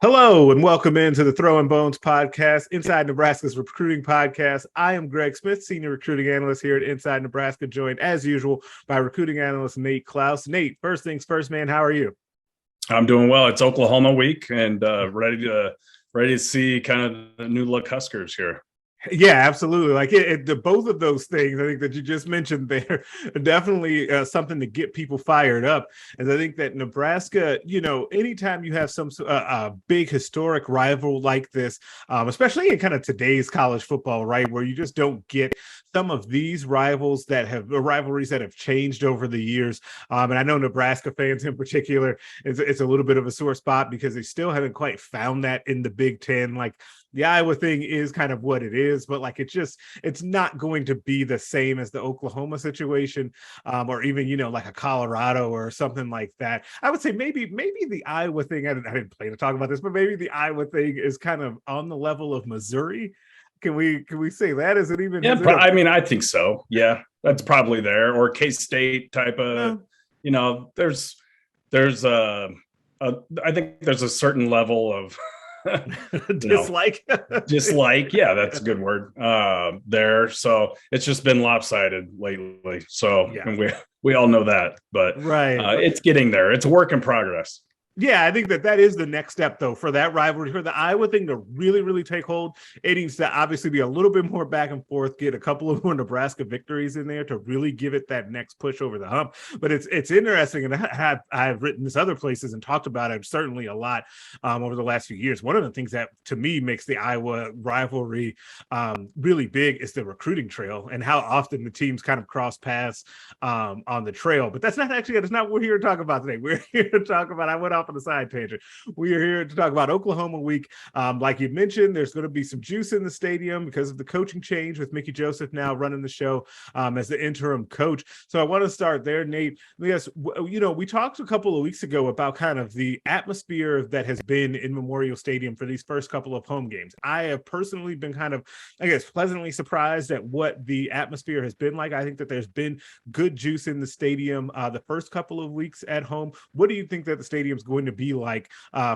Hello and welcome into the Throwing Bones podcast, Inside Nebraska's recruiting podcast. I am Greg Smith, senior recruiting analyst here at Inside Nebraska, joined as usual by recruiting analyst Nate Clouse. Nate, first things first, man, how are you? I'm doing well. It's Oklahoma week and ready to see kind of the new look Huskers here. Yeah, absolutely. Both of those things I think that you just mentioned there are definitely something to get people fired up. And I think that Nebraska, anytime you have some big historic rival like this, especially in kind of today's college football, right, where you just don't get some of these rivalries that have changed over the years. And I know Nebraska fans in particular, it's a little bit of a sore spot because they still haven't quite found that in the Big Ten. Like, the Iowa thing is kind of what it is, but it's not going to be the same as the Oklahoma situation, or even, like a Colorado or something like that. I would say maybe the Iowa thing, I didn't plan to talk about this, but maybe the Iowa thing is kind of on the level of Missouri. Can we say that? Is it even? Yeah, I think so. Yeah, that's probably there, or K-State type of, there's I think there's a certain level of dislike. Dislike. Yeah, that's a good word there. So it's just been lopsided lately. So Yeah. and we all know that, but right. It's getting there. It's a work in progress. Yeah, I think that is the next step, though, for that rivalry, for the Iowa thing to really, really take hold. It needs to obviously be a little bit more back and forth, get a couple of more Nebraska victories in there to really give it that next push over the hump. But it's interesting, and I've written this other places and talked about it certainly a lot over the last few years. One of the things that, to me, makes the Iowa rivalry really big is the recruiting trail and how often the teams kind of cross paths on the trail. But that's not what we're here to talk about today. We're here to talk about, I went off on the side tangent. We are here to talk about Oklahoma week. Like you mentioned, there's going to be some juice in the stadium because of the coaching change with Mickey Joseph now running the show as the interim coach. So I want to start there, Nate. Yes, we talked a couple of weeks ago about kind of the atmosphere that has been in Memorial Stadium for these first couple of home games. I have personally been kind of, I guess, pleasantly surprised at what the atmosphere has been like. I think that there's been good juice in the stadium the first couple of weeks at home. What do you think that the stadium's going to be like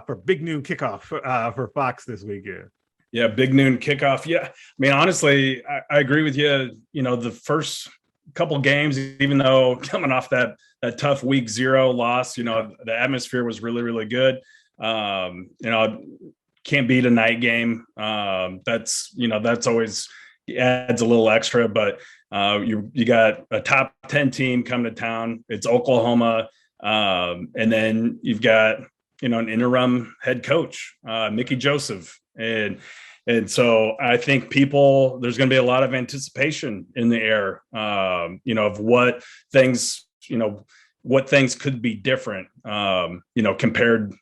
for big noon kickoff for Fox this weekend? Yeah, big noon kickoff. Yeah, I mean, honestly, I agree with you. The first couple games, even though coming off that tough week 0 loss, the atmosphere was really, really good. Can't beat a night game. That's always adds a little extra, but you got a top 10 team coming to town. It's Oklahoma. And then you've got, an interim head coach, Mickey Joseph. And so I think there's going to be a lot of anticipation in the air, of what things could be different, compared,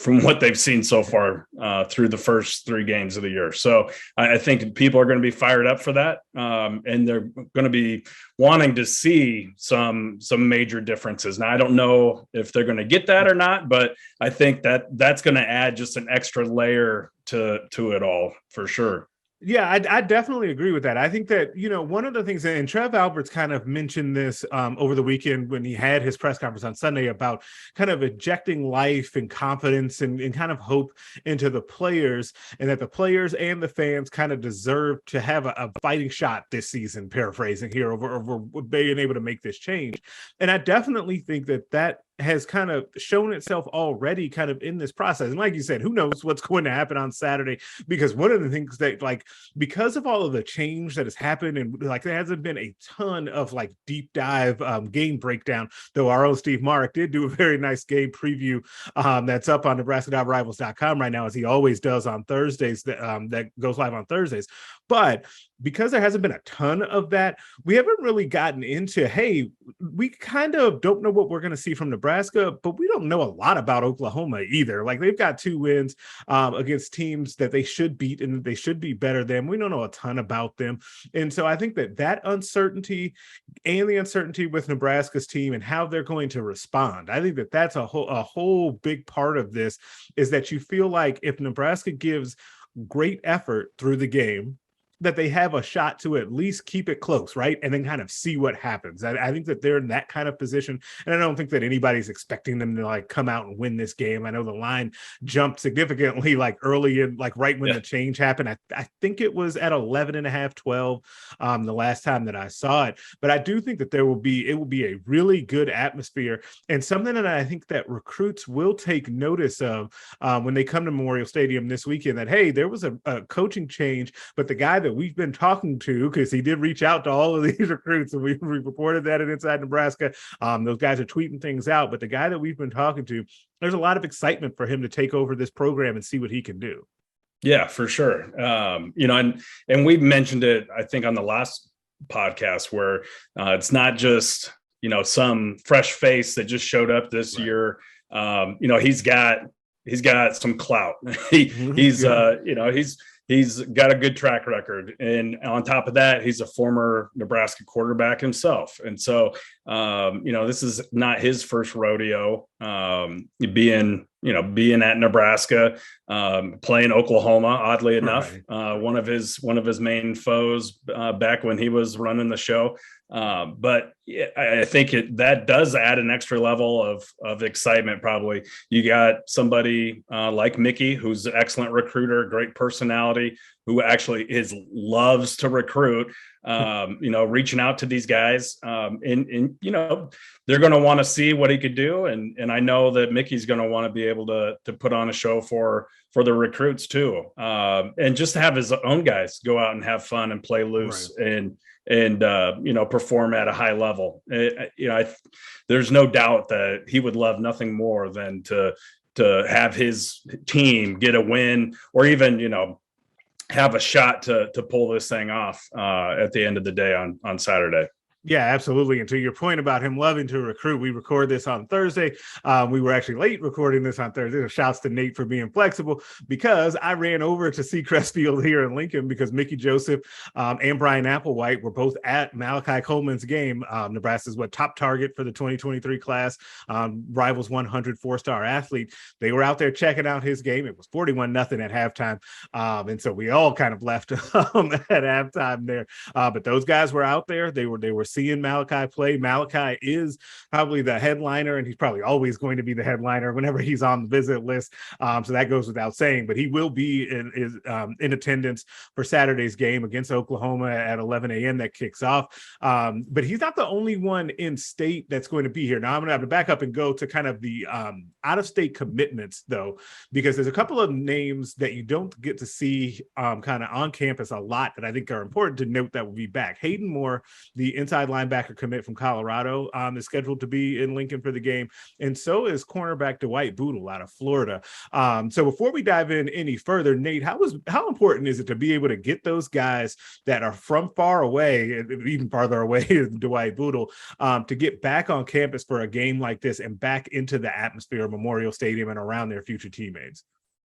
from what they've seen so far through the first 3 games of the year. So I think people are going to be fired up for that. And they're going to be wanting to see some major differences. Now, I don't know if they're going to get that or not, but I think that's going to add just an extra layer to it all for sure. Yeah, I definitely agree with that. I think that, one of the things, and Trev Alberts kind of mentioned this over the weekend when he had his press conference on Sunday about kind of injecting life and confidence and kind of hope into the players, and that the players and the fans kind of deserve to have a fighting shot this season, paraphrasing here, over being able to make this change. And I definitely think that has kind of shown itself already kind of in this process. And like you said, who knows what's going to happen on Saturday, because one of the things that, because of all of the change that has happened, and there hasn't been a ton of deep dive game breakdown, though our own Steve Marek did do a very nice game preview that's up on Nebraska.rivals.com right now, as he always does on Thursdays, that goes live on Thursdays. But because there hasn't been a ton of that, we haven't really gotten into, hey, we kind of don't know what we're going to see from Nebraska, but we don't know a lot about Oklahoma either. They've got 2 wins against teams that they should beat and they should be better than. We don't know a ton about them. And so I think that uncertainty and the uncertainty with Nebraska's team and how they're going to respond, I think that's a whole big part of this, is that you feel like if Nebraska gives great effort through the game, that they have a shot to at least keep it close, right? And then kind of see what happens. I think that they're in that kind of position. And I don't think that anybody's expecting them to like come out and win this game. I know the line jumped significantly like early in, like right when the change happened. I think it was at 11.5, 12 the last time that I saw it. But I do think that it will be a really good atmosphere and something that I think that recruits will take notice of when they come to Memorial Stadium this weekend, that, hey, there was a coaching change, but the guy that we've been talking to, because he did reach out to all of these recruits, and we reported that at Inside Nebraska. Those guys are tweeting things out, but the guy that we've been talking to, there's a lot of excitement for him to take over this program and see what he can do. Yeah, for sure. And we've mentioned it, I think, on the last podcast, where it's not just, some fresh face that just showed up this year. He's got some clout. He's got a good track record. And on top of that, he's a former Nebraska quarterback himself. And so, this is not his first rodeo, being at Nebraska, playing Oklahoma, oddly enough, one of his main foes back when he was running the show. But I think that does add an extra level of excitement. Probably you got somebody like Mickey, who's an excellent recruiter, great personality, who actually loves to recruit, reaching out to these guys, and they're going to want to see what he could do. And I know that Mickey's going to want to be able to put on a show for the recruits too. And just to have his own guys go out and have fun and play loose and perform at a high level. There's no doubt that he would love nothing more than to have his team get a win, or even, have a shot to pull this thing off at the end of the day on Saturday. Yeah, absolutely. And to your point about him loving to recruit, we record this on Thursday. We were actually late recording this on Thursday. So shouts to Nate for being flexible, because I ran over to Seacrest Field here in Lincoln because Mickey Joseph and Brian Applewhite were both at Malachi Coleman's game. Nebraska's top target for the 2023 class, Rivals 100 four-star athlete. They were out there checking out his game. It was 41-0 at halftime. And so we all kind of left at halftime there. But those guys were out there. They were seeing Malachi play. Malachi is probably the headliner, and he's probably always going to be the headliner whenever he's on the visit list. So that goes without saying, but he will be in attendance for Saturday's game against Oklahoma at 11 a.m. that kicks off. But he's not the only one in state that's going to be here. Now I'm going to have to back up and go to kind of the out-of-state commitments, though, because there's a couple of names that you don't get to see kind of on campus a lot that I think are important to note that will be back. Hayden Moore, the inside linebacker commit from Colorado, is scheduled to be in Lincoln for the game, and so is cornerback Dwight Boodle out of Florida. So before we dive in any further, Nate, how important is it to be able to get those guys that are from far away, even farther away than Dwight Boodle, to get back on campus for a game like this and back into the atmosphere of Memorial Stadium and around their future teammates?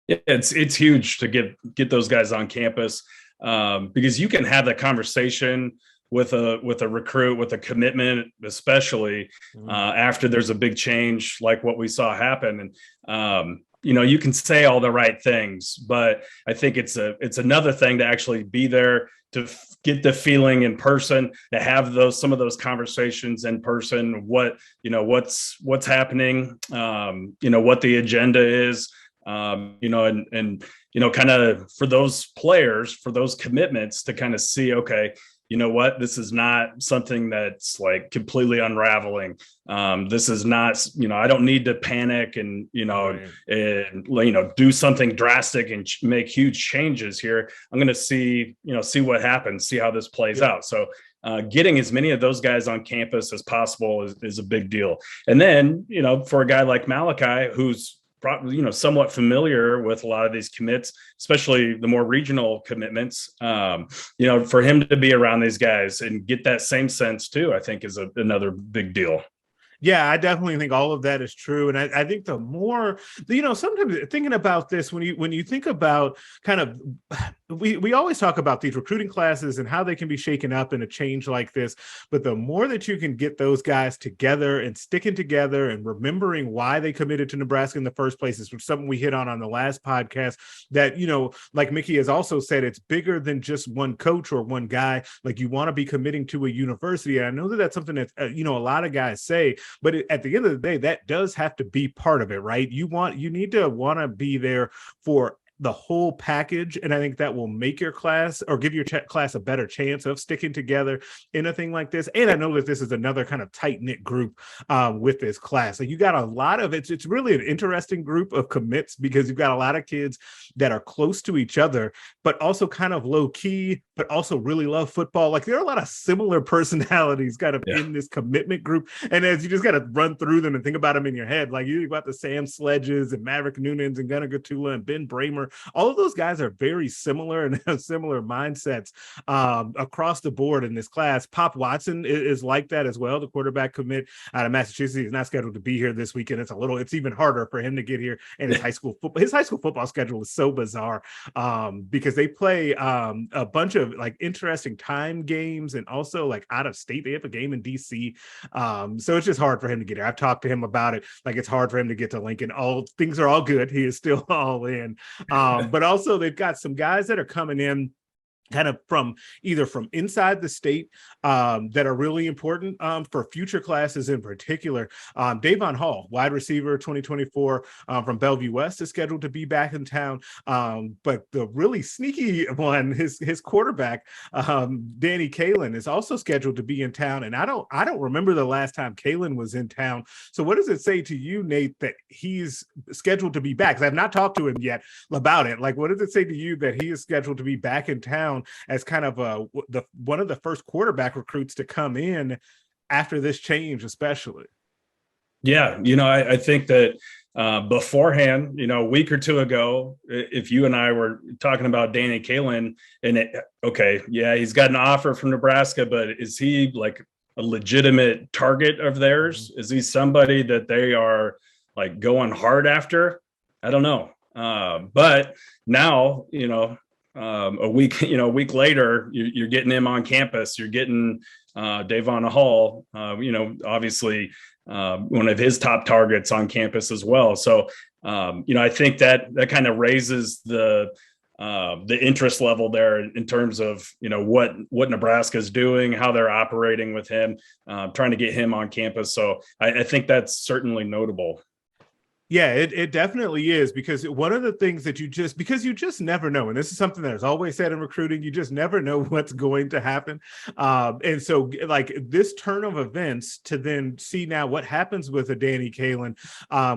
It's huge to get those guys on campus, because you can have that conversation with a recruit, with a commitment, especially after there's a big change like what we saw happen. And you can say all the right things, but I think it's another thing to actually be there, to get the feeling in person, to have some of those conversations in person, what's happening, what the agenda is, and kind of for those players, for those commitments to kind of see, okay, you know what, this is not something that's like completely unraveling. This is not, I don't need to panic and do something drastic and make huge changes here. I'm going to see what happens, see how this plays out. So getting as many of those guys on campus as possible is a big deal. And then, for a guy like Malachi, who's probably, somewhat familiar with a lot of these commits, especially the more regional commitments, for him to be around these guys and get that same sense too, I think is another big deal. Yeah, I definitely think all of that is true. And I think the more, sometimes thinking about this, when you think about kind of we always talk about these recruiting classes and how they can be shaken up in a change like this, but the more that you can get those guys together and sticking together and remembering why they committed to Nebraska in the first place is something we hit on the last podcast, that, like Mickey has also said, it's bigger than just one coach or one guy. Like, you want to be committing to a university. And I know that that's something that a lot of guys say, but at the end of the day, that does have to be part of it, right? You need to want to be there for the whole package. And I think that will make your class, or give your class, a better chance of sticking together in a thing like this. And I know that this is another kind of tight-knit group with this class. Like, you got a lot of it's really an interesting group of commits, because you've got a lot of kids that are close to each other, but also kind of low key, but also really love football. Like, there are a lot of similar personalities kind of in this commitment group. And as you just got to run through them and think about them in your head, like, you got the Sam Sledges and Maverick Noonans and Gunnar Gatula and Ben Bramer. All of those guys are very similar and have similar mindsets across the board in this class. Pop Watson is like that as well. The quarterback commit out of Massachusetts is not scheduled to be here this weekend. It's even harder for him to get here. And his high school football schedule is so bizarre because they play a bunch of like interesting time games, and also like out of state. They have a game in DC. So it's just hard for him to get here. I've talked to him about it. Like, it's hard for him to get to Lincoln. Things are all good. He is still all in. But also they've got some guys that are coming in kind of either from inside the state that are really important for future classes in particular. Davon Hall, wide receiver 2024 from Bellevue West, is scheduled to be back in town. But the really sneaky one, his quarterback, Danny Kalen, is also scheduled to be in town. And I don't remember the last time Kalen was in town. So what does it say to you, Nate, that he's scheduled to be back? Because I've not talked to him yet about it. Like, what does it say to you that he is scheduled to be back in town as kind of one of the first quarterback recruits to come in after this change, especially? Yeah, I think that beforehand, a week or two ago, if you and I were talking about Danny Kalen, and he's got an offer from Nebraska, but is he like a legitimate target of theirs? Is he somebody that they are like going hard after? I don't know. But now, a week later, you're getting him on campus. You're getting Davon Hall, obviously one of his top targets on campus as well. So, I think that kind of raises the interest level there in terms of, what Nebraska is doing, how they're operating with him, trying to get him on campus. So I think that's certainly notable. Yeah, it definitely is, because one of the things that you just never know, and this is something that is always said in recruiting, you just never know what's going to happen. And so like this turn of events to then see now what happens with a Danny Kalen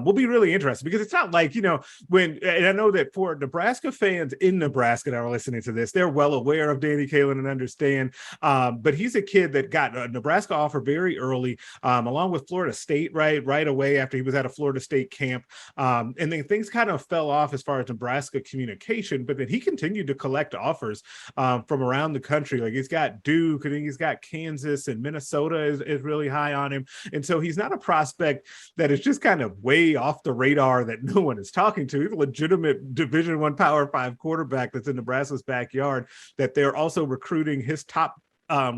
will be really interesting, because it's not like, and I know that for Nebraska fans in Nebraska that are listening to this, they're well aware of Danny Kalen and understand, but he's a kid that got a Nebraska offer very early, along with Florida State right away after he was at a Florida State camp. And then things kind of fell off as far as Nebraska communication, but then he continued to collect offers from around the country. Like, he's got Duke, and he's got Kansas, and Minnesota is really high on him. And so he's not a prospect that is just kind of way off the radar that no one is talking to. He's a legitimate Division I Power 5 quarterback that's in Nebraska's backyard, that they're also recruiting his top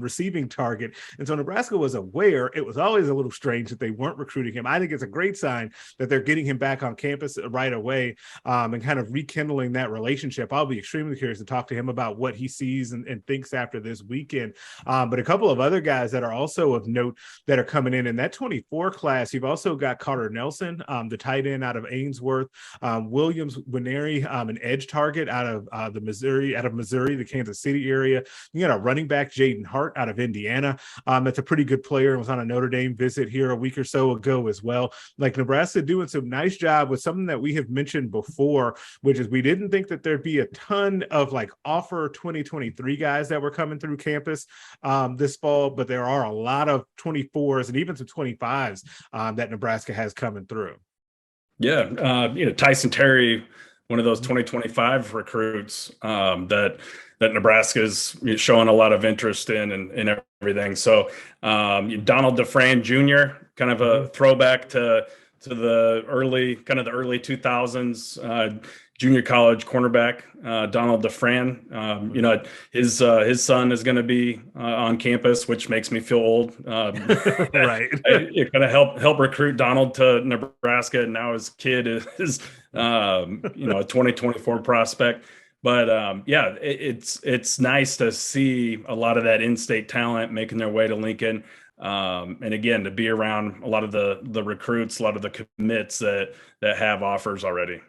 receiving target. And so Nebraska was aware. It was always a little strange that they weren't recruiting him. I think it's a great sign that they're getting him back on campus right away and kind of rekindling that relationship. I'll be extremely curious to talk to him about what he sees and thinks after this weekend. But a couple of other guys that are also of note that are coming in that 24 class, you've also got Carter Nelson, the tight end out of Ainsworth, Williams Winery, an edge target out of Missouri, the Kansas City area. You got a running back, Jaden Hart, out of Indiana. That's a pretty good player and was on a Notre Dame visit here a week or so ago as well. Like, Nebraska doing some nice job with something that we have mentioned before, which is we didn't think that there'd be a ton of like offer 2023 guys that were coming through campus this fall, but there are a lot of 24s and even some 25s that Nebraska has coming through. Yeah. Tyson Terry, one of those 2025 recruits that Nebraska's showing a lot of interest in and everything. So Donald DeFran Jr., kind of a throwback to the early 2000s. junior college cornerback, Donald DeFran. His son is going to be on campus, which makes me feel old. Right. It going to help recruit Donald to Nebraska, and now his kid is a 2024 prospect. But it's nice to see a lot of that in-state talent making their way to Lincoln. And again, to be around a lot of the recruits, a lot of the commits that have offers already.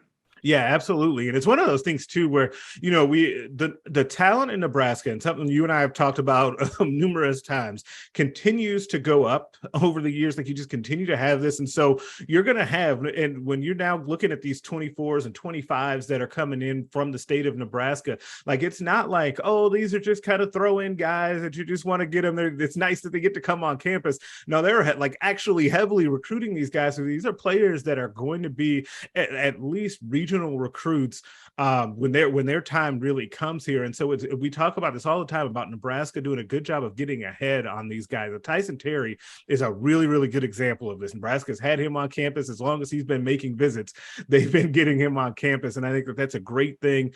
Yeah, absolutely. And it's one of those things too, where, the talent in Nebraska, and something you and I have talked about numerous times, continues to go up over the years. Like, you just continue to have this. And so you're going to have, and when you're now looking at these 24s and 25s that are coming in from the state of Nebraska, like, it's not like, oh, these are just kind of throw in guys that you just want to get them there. It's nice that they get to come on campus. No, they're like actually heavily recruiting these guys. So these are players that are going to be at least regional recruits when their time really comes here. And so we talk about this all the time about Nebraska doing a good job of getting ahead on these guys. Tyson Terry is a really, really good example of this. Nebraska's had him on campus as long as he's been making visits. They've been getting him on campus, and I think that's a great thing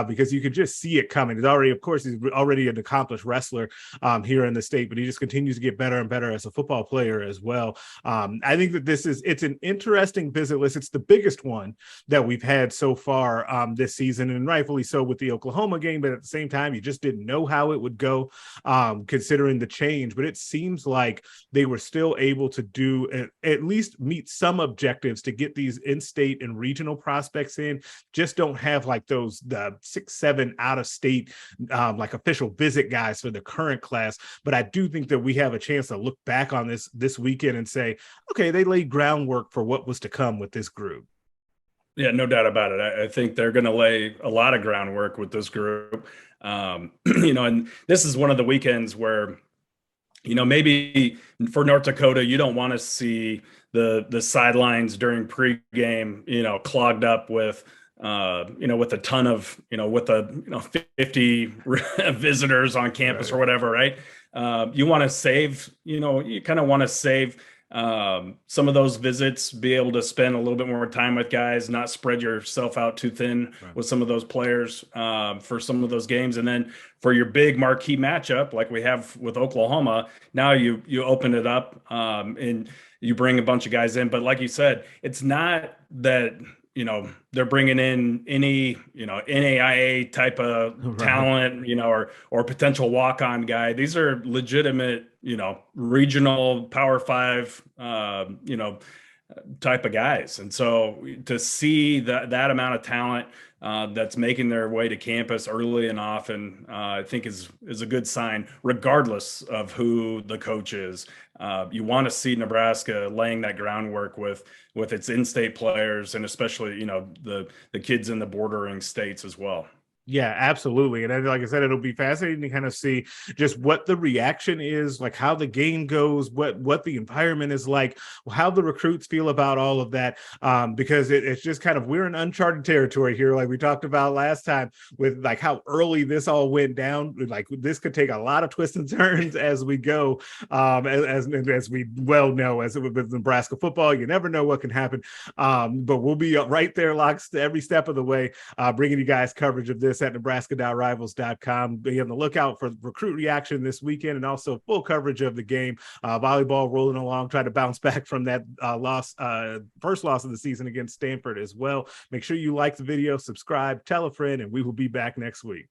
because you could just see it coming. He's already an accomplished wrestler here in the state, but he just continues to get better and better as a football player as well. I think that it's an interesting visit list. It's the biggest one that we've had so far this season, and rightfully so with the Oklahoma game, but at the same time, you just didn't know how it would go considering the change. But it seems like they were still able to do at least meet some objectives to get these in-state and regional prospects in. Just don't have like the 6-7 out-of-state like official visit guys for the current class. But I do think that we have a chance to look back on this weekend and say, okay, they laid groundwork for what was to come with this group. Yeah, no doubt about it. I think they're going to lay a lot of groundwork with this group. And this is one of the weekends where, maybe for North Dakota, you don't want to see the sidelines during pregame, clogged up with, with a ton of, 50 visitors on campus, right, or whatever, right? You want to save, you kind of want to save some of those visits, be able to spend a little bit more time with guys, not spread yourself out too thin, right, with some of those players for some of those games. And then for your big marquee matchup, like we have with Oklahoma, now you open it up and you bring a bunch of guys in. But like you said, it's not that, they're bringing in any, NAIA type of right, talent, or potential walk-on guy. These are legitimate, regional Power 5, type of guys. And so to see that amount of talent that's making their way to campus early and often, I think is a good sign, regardless of who the coach is. You want to see Nebraska laying that groundwork with its in-state players, and especially, the kids in the bordering states as well. Yeah, absolutely. And like I said, it'll be fascinating to kind of see just what the reaction is, like how the game goes, what the environment is like, how the recruits feel about all of that. Because it's just kind of, we're in uncharted territory here. Like we talked about last time with like how early this all went down. Like this could take a lot of twists and turns as we go. As we well know, as with Nebraska football, you never know what can happen. But we'll be right there, locks every step of the way, bringing you guys coverage of this at Nebraska.rivals.com. Be on the lookout for recruit reaction this weekend, and also full coverage of the game. Volleyball rolling along, trying to bounce back from that first loss of the season against Stanford as well. Make sure you like the video, subscribe, tell a friend, and we will be back next week.